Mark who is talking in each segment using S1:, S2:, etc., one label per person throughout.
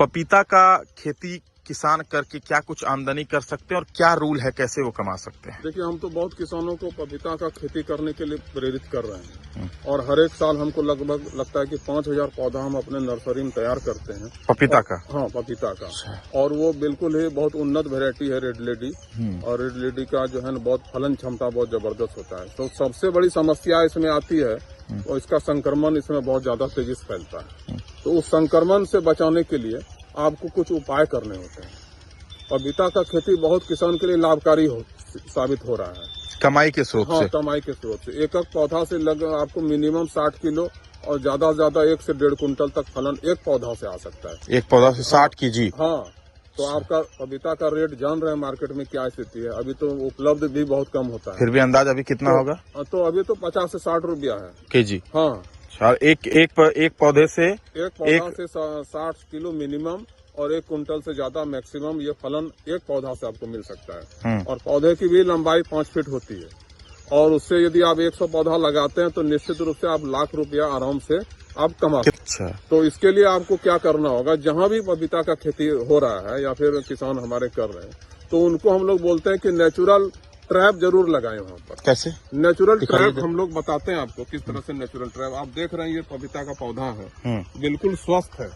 S1: पपीता का खेती किसान करके क्या कुछ आमदनी कर सकते हैं और क्या रूल है, कैसे वो कमा सकते हैं?
S2: देखिए, हम तो बहुत किसानों को पपीता का खेती करने के लिए प्रेरित कर रहे हैं और हर एक साल हमको लगभग लगता है कि 5000 पौधा हम अपने नर्सरी में तैयार करते हैं
S1: पपीता का।
S2: हाँ, पपीता का। और वो बिल्कुल ही बहुत उन्नत वेरायटी है रेड लेडी। और रेड लेडी का जो है ना बहुत फलन क्षमता बहुत जबरदस्त होता है। तो सबसे बड़ी समस्या इसमें आती है और इसका संक्रमण इसमें बहुत ज्यादा तेजी से फैलता है। तो उस संक्रमण से बचाने के लिए आपको कुछ उपाय करने होते हैं। पपीता का खेती बहुत किसान के लिए लाभकारी साबित हो रहा है,
S1: कमाई के स्रोत से।
S2: कमाई के स्रोत से। एक एक पौधा से आपको मिनिमम 60 किलो और ज्यादा से ज्यादा 1 से 1.5 कुंटल तक फलन एक पौधा से आ सकता है।
S1: एक पौधा से 60 केजी।
S2: हाँ, तो आपका पपीता का रेट जान रहे हैं मार्केट में क्या स्थिति है? अभी तो उपलब्ध भी बहुत कम होता है।
S1: फिर भी अंदाज अभी कितना होगा?
S2: तो अभी तो 50 से 60 रुपया है
S1: केजी।
S2: हाँ,
S1: एक पौधे से
S2: 60 किलो मिनिमम और 1 कुंटल से ज्यादा मैक्सिमम ये फलन एक पौधा से आपको मिल सकता है। और पौधे की भी लंबाई 5 फीट होती है और उससे यदि आप 100 पौधा लगाते हैं तो निश्चित रूप से आप लाख रुपया आराम से आप कमा सकते हैं। तो इसके लिए आपको क्या करना होगा, जहां भी पपीता का खेती हो रहा है या फिर किसान हमारे कर रहे हैं, तो उनको हम लोग बोलते हैं कि नेचुरल ट्रैप जरूर लगाएं वहाँ पर।
S1: कैसे
S2: नेचुरल ट्रैप हम लोग बताते हैं आपको किस तरह से नेचुरल ट्रैप। आप देख रहे हैं ये पपीता का पौधा है, बिल्कुल स्वस्थ है।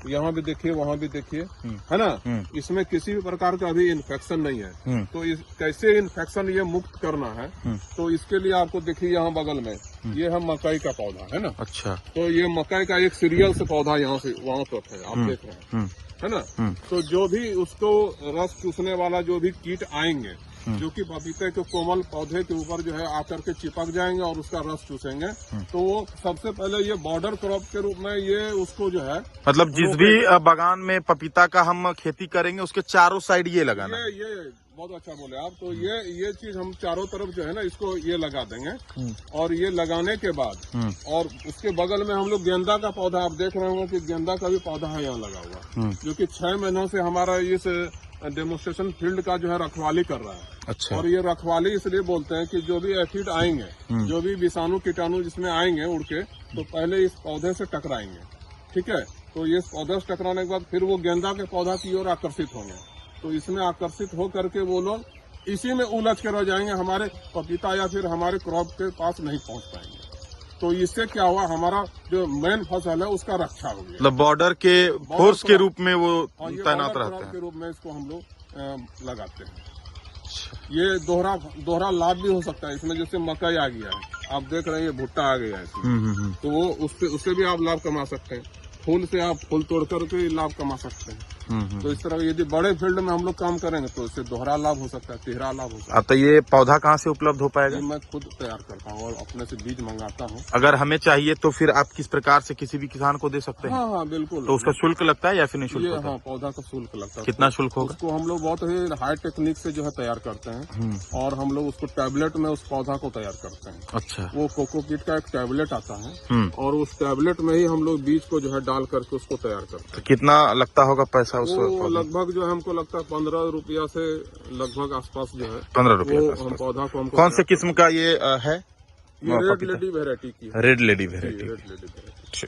S2: यहाँ भी देखिए, वहाँ भी देखिए, है ना? इसमें किसी भी प्रकार का अभी इन्फेक्शन नहीं है। तो कैसे इन्फेक्शन ये मुक्त करना है, तो इसके लिए आपको देखिए यहाँ बगल में ये है मकई का पौधा, है ना?
S1: अच्छा।
S2: तो ये मकई का एक सीरियल से पौधा यहाँ से वहाँ तक है, आप देख रहे हैं, है ना? तो जो भी उसको रस चूसने वाला जो भी कीट आएंगे, जो कि पपीते के कोमल पौधे के ऊपर जो है आकर के चिपक जाएंगे और उसका रस चूसेंगे, तो वो सबसे पहले ये बॉर्डर क्रॉप के रूप में ये उसको जो है,
S1: मतलब जिस भी बागान में पपीता का हम खेती करेंगे उसके चारों साइड ये लगाना।
S2: ये बहुत अच्छा बोले आप। तो ये चीज हम चारों तरफ जो है ना इसको ये लगा देंगे। और ये लगाने के बाद और उसके बगल में हम लोग गेंदा का पौधा, आप देख रहे होंगे कि गेंदा का भी पौधा है यहाँ लगा हुआ, जो कि 6 महीनों से हमारा इस डेमोन्स्ट्रेशन फील्ड का जो है रखवाली कर रहा है।
S1: अच्छा। और
S2: ये रखवाली इसलिए बोलते हैं कि जो भी एफिड आएंगे, जो भी विषाणु कीटाणु जिसमें आएंगे उड़ के, तो पहले इस पौधे से टकराएंगे, ठीक है? तो ये पौधे से टकराने के बाद फिर वो गेंदा के पौधा की ओर आकर्षित होंगे। तो इसमें आकर्षित हो करके वो लोग इसी में उलझ के रह जाएंगे, हमारे पपीता या फिर हमारे क्रॉप के पास नहीं पहुंच पाएंगे। तो इससे क्या हुआ, हमारा जो मेन फसल है उसका रक्षा हो गया।
S1: मतलब बॉर्डर के फोर्स के रूप में वो तैनात रहता है।
S2: के रूप में इसको हम लोग लगाते हैं। ये दोहरा लाभ भी हो सकता है इसमें। जैसे मकई आ गया है, आप देख रहे हैं ये भुट्टा आ गया है इसमें, तो वो उससे भी आप लाभ कमा सकते हैं। फूल से आप फूल तोड़ करके लाभ कमा सकते हैं। तो इस तरह यदि बड़े फील्ड में हम लोग काम करेंगे तो इससे दोहरा लाभ हो सकता है, तिहरा लाभ हो सकता है।
S1: तो ये पौधा कहाँ से उपलब्ध हो पाएगा?
S2: मैं खुद तैयार करता हूँ और अपने से बीज मंगाता हूँ।
S1: अगर हमें चाहिए तो फिर आप किस प्रकार से किसी भी किसान को दे सकते हैं?
S2: हाँ, बिल्कुल।
S1: तो उसका शुल्क लगता है या फिर निःशुल्क होता है?
S2: हाँ, पौधा का शुल्क लगता है।
S1: कितना शुल्क होगा?
S2: उसको हम लोग बहुत ही हाई टेक्निक से जो है तैयार करते हैं और हम लोग उसको टैबलेट में उस पौधा को तैयार करते हैं।
S1: अच्छा।
S2: वो कोकोपीट का एक टैबलेट आता है और उस टैबलेट में ही हम लोग बीज को जो है डाल करके उसको तैयार करते हैं।
S1: तो कितना लगता होगा पैसा उस?
S2: लगभग जो है हमको लगता है 15 रुपया से लगभग आसपास जो है
S1: 15 रुपया
S2: हम पौधा को हमको।
S1: कौन से किस्म का ये है?
S2: ये रेड लेडी वेरायटी की।
S1: Red lady variety.